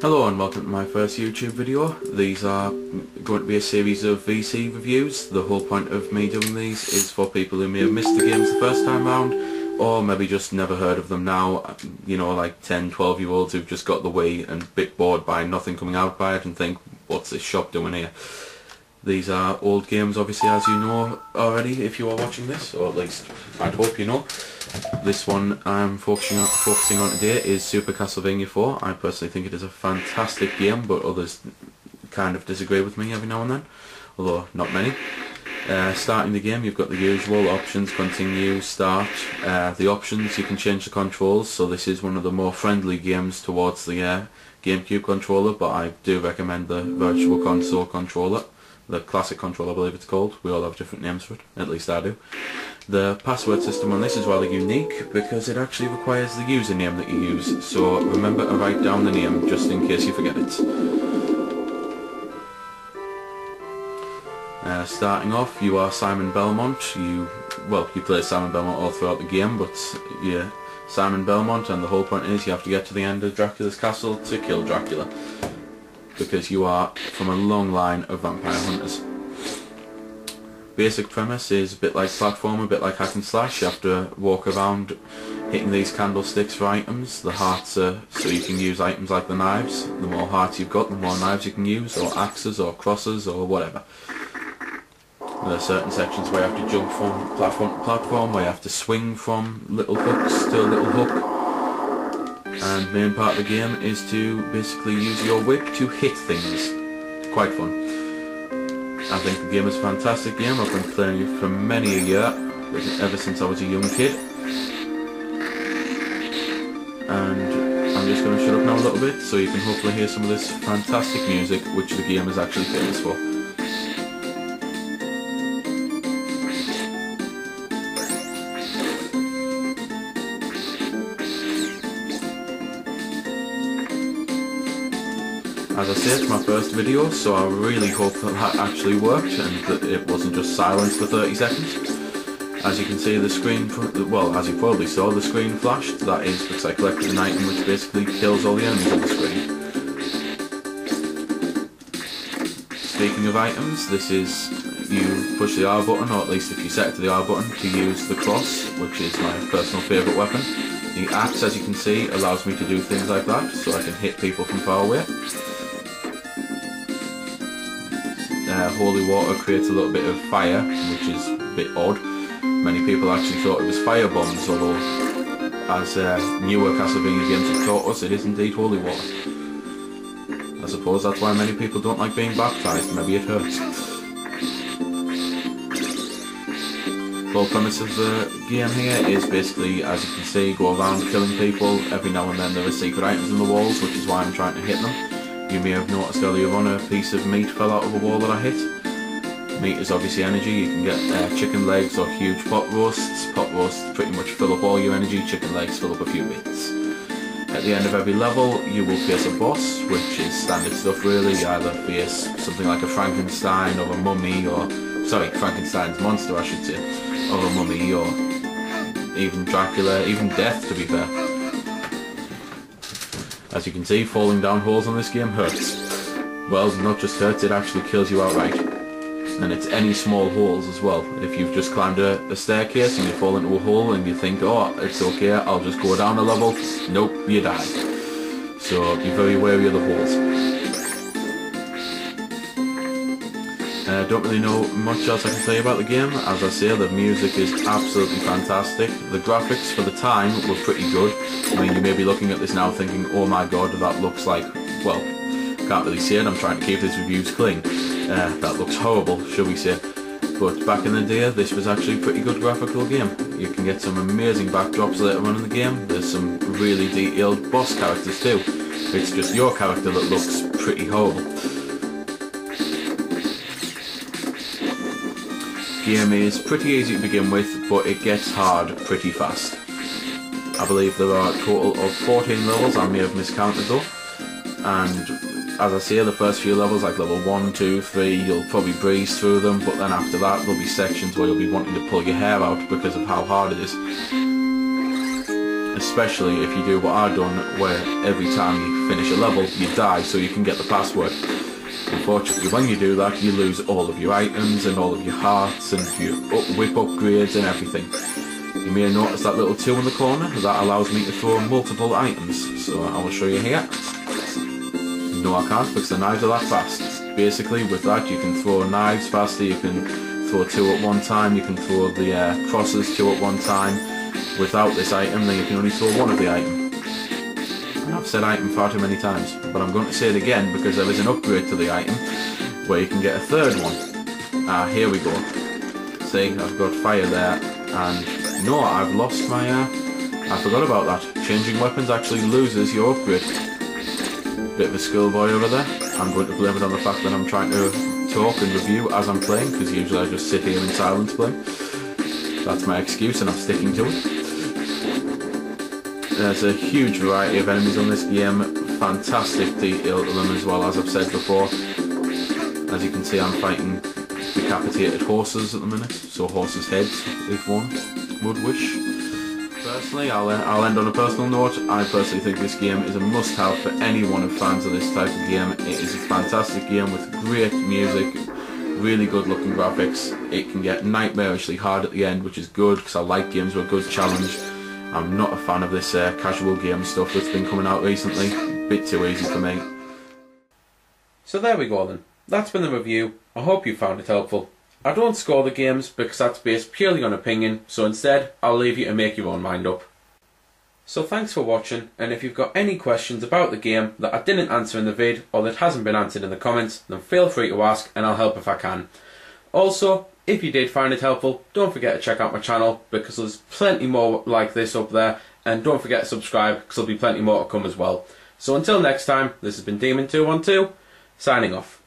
Hello and welcome to my first YouTube video. These are going to be a series of VC reviews. The whole point of me doing these is for people who may have missed the games the first time round, or maybe just never heard of them now, you know, like 10, 12 year olds who've just got the Wii and a bit bored by nothing coming out by it and think, what's this shop doing here? These are old games, obviously, as you know already if you are watching this, or at least I'd hope you know. This one I'm focusing on today is Super Castlevania 4. I personally think it is a fantastic game, but others kind of disagree with me every now and then, although not many. Starting the game, you've got the usual options: continue, start. The options, you can change the controls, so this is one of the more friendly games towards the GameCube controller, but I do recommend the Virtual Console controller. The classic controller, I believe it's called. We all have different names for it, at least I do. The password system on this is rather unique because it actually requires the username that you use, so remember to write down the name just in case you forget it. Starting off, you are Simon Belmont. You play Simon Belmont all throughout the game, but you're Simon Belmont, and the whole point is you have to get to the end of Dracula's castle to kill Dracula, because you are from a long line of vampire hunters. Basic premise is a bit like platform, a bit like hack and slash. You have to walk around hitting these candlesticks for items. The hearts are so you can use items like the knives. The more hearts you've got, the more knives you can use, or axes, or crosses, or whatever. There are certain sections where you have to jump from platform to platform, where you have to swing from little hooks to a little hook. And the main part of the game is to basically use your whip to hit things. Quite fun. I think the game is a fantastic game. I've been playing it for many a year, ever since I was a young kid. And I'm just going to shut up now a little bit so you can hopefully hear some of this fantastic music which the game is actually famous for. As I say, it's my first video, so I really hope that actually worked and that it wasn't just silence for 30 seconds. As you can see, the screen, well, as you probably saw, the screen flashed. That is because I collected an item which basically kills all the enemies on the screen. Speaking of items, this is, you push the R button, or at least if you set it to the R button, to use the cross, which is my personal favourite weapon. The axe, as you can see, allows me to do things like that, so I can hit people from far away. Holy water creates a little bit of fire, which is a bit odd. Many people actually thought it was fire bombs, although as newer Castlevania games have taught us, it is indeed holy water. I suppose that's why many people don't like being baptised. Maybe it hurts. The whole premise of the game here is basically, as you can see, go around killing people. Every now and then there are secret items in the walls, which is why I'm trying to hit them. You may have noticed earlier on a piece of meat fell out of a wall that I hit. Meat is obviously energy. You can get chicken legs or huge pot roasts. Pot roasts pretty much fill up all your energy, chicken legs fill up a few bits. At the end of every level you will face a boss, which is standard stuff really. You either face something like a Frankenstein or a mummy, or, sorry, Frankenstein's monster I should say, or a mummy, or even Dracula, even death to be fair. As you can see, falling down holes on this game hurts. Well, not just hurts, it actually kills you outright. And it's any small holes as well. If you've just climbed a staircase and you fall into a hole and you think, oh, it's okay, I'll just go down a level, nope, you die. So be very wary of the holes. Don't really know much else I can tell you about the game. As I say, the music is absolutely fantastic. The graphics for the time were pretty good. I mean, you may be looking at this now thinking, oh my god, that looks like, well, can't really see it, I'm trying to keep these reviews clean. That looks horrible, shall we say. But back in the day, this was actually a pretty good graphical game. You can get some amazing backdrops later on in the game. There's some really detailed boss characters too. It's just your character that looks pretty horrible. The game is pretty easy to begin with, but it gets hard pretty fast. I believe there are a total of 14 levels, I may have miscounted though, and as I say, the first few levels, like level 1, 2, 3, you'll probably breeze through them, but then after that there'll be sections where you'll be wanting to pull your hair out because of how hard it is. especially if you do what I've done, where every time you finish a level you die so you can get the password. Unfortunately, when you do that, you lose all of your items and all of your hearts and your whip upgrades and everything. You may notice that little 2 in the corner, that allows me to throw multiple items, so I will show you here. No, I can't, because the knives are that fast. Basically, with that you can throw knives faster, you can throw 2 at one time, you can throw the crosses 2 at one time. Without this item, then you can only throw 1 of the item. And I've said item far too many times, but I'm going to say it again because there is an upgrade to the item where you can get a 3rd one. Here we go. See, I've got fire there, and no, I've lost my, I forgot about that. Changing weapons actually loses your upgrade. Bit of a schoolboy over there. I'm going to blame it on the fact that I'm trying to talk and review as I'm playing, because usually I just sit here in silence playing. That's my excuse and I'm sticking to it. There's a huge variety of enemies on this game, fantastic detail to them as well, as I've said before. As you can see, I'm fighting decapitated horses at the minute, so horses' heads, if one would wish. Personally, I'll end on a personal note. I personally think this game is a must-have for anyone who fans of this type of game. It is a fantastic game with great music, really good looking graphics. It can get nightmarishly hard at the end, which is good because I like games with a good challenge. I'm not a fan of this casual game stuff that's been coming out recently. Bit too easy for me. So there we go then. That's been the review. I hope you found it helpful. I don't score the games because that's based purely on opinion, so instead I'll leave you to make your own mind up. So thanks for watching, and if you've got any questions about the game that I didn't answer in the vid or that hasn't been answered in the comments, then feel free to ask and I'll help if I can. Also, if you did find it helpful, don't forget to check out my channel because there's plenty more like this up there, and don't forget to subscribe because there'll be plenty more to come as well. So until next time, this has been Demon212, signing off.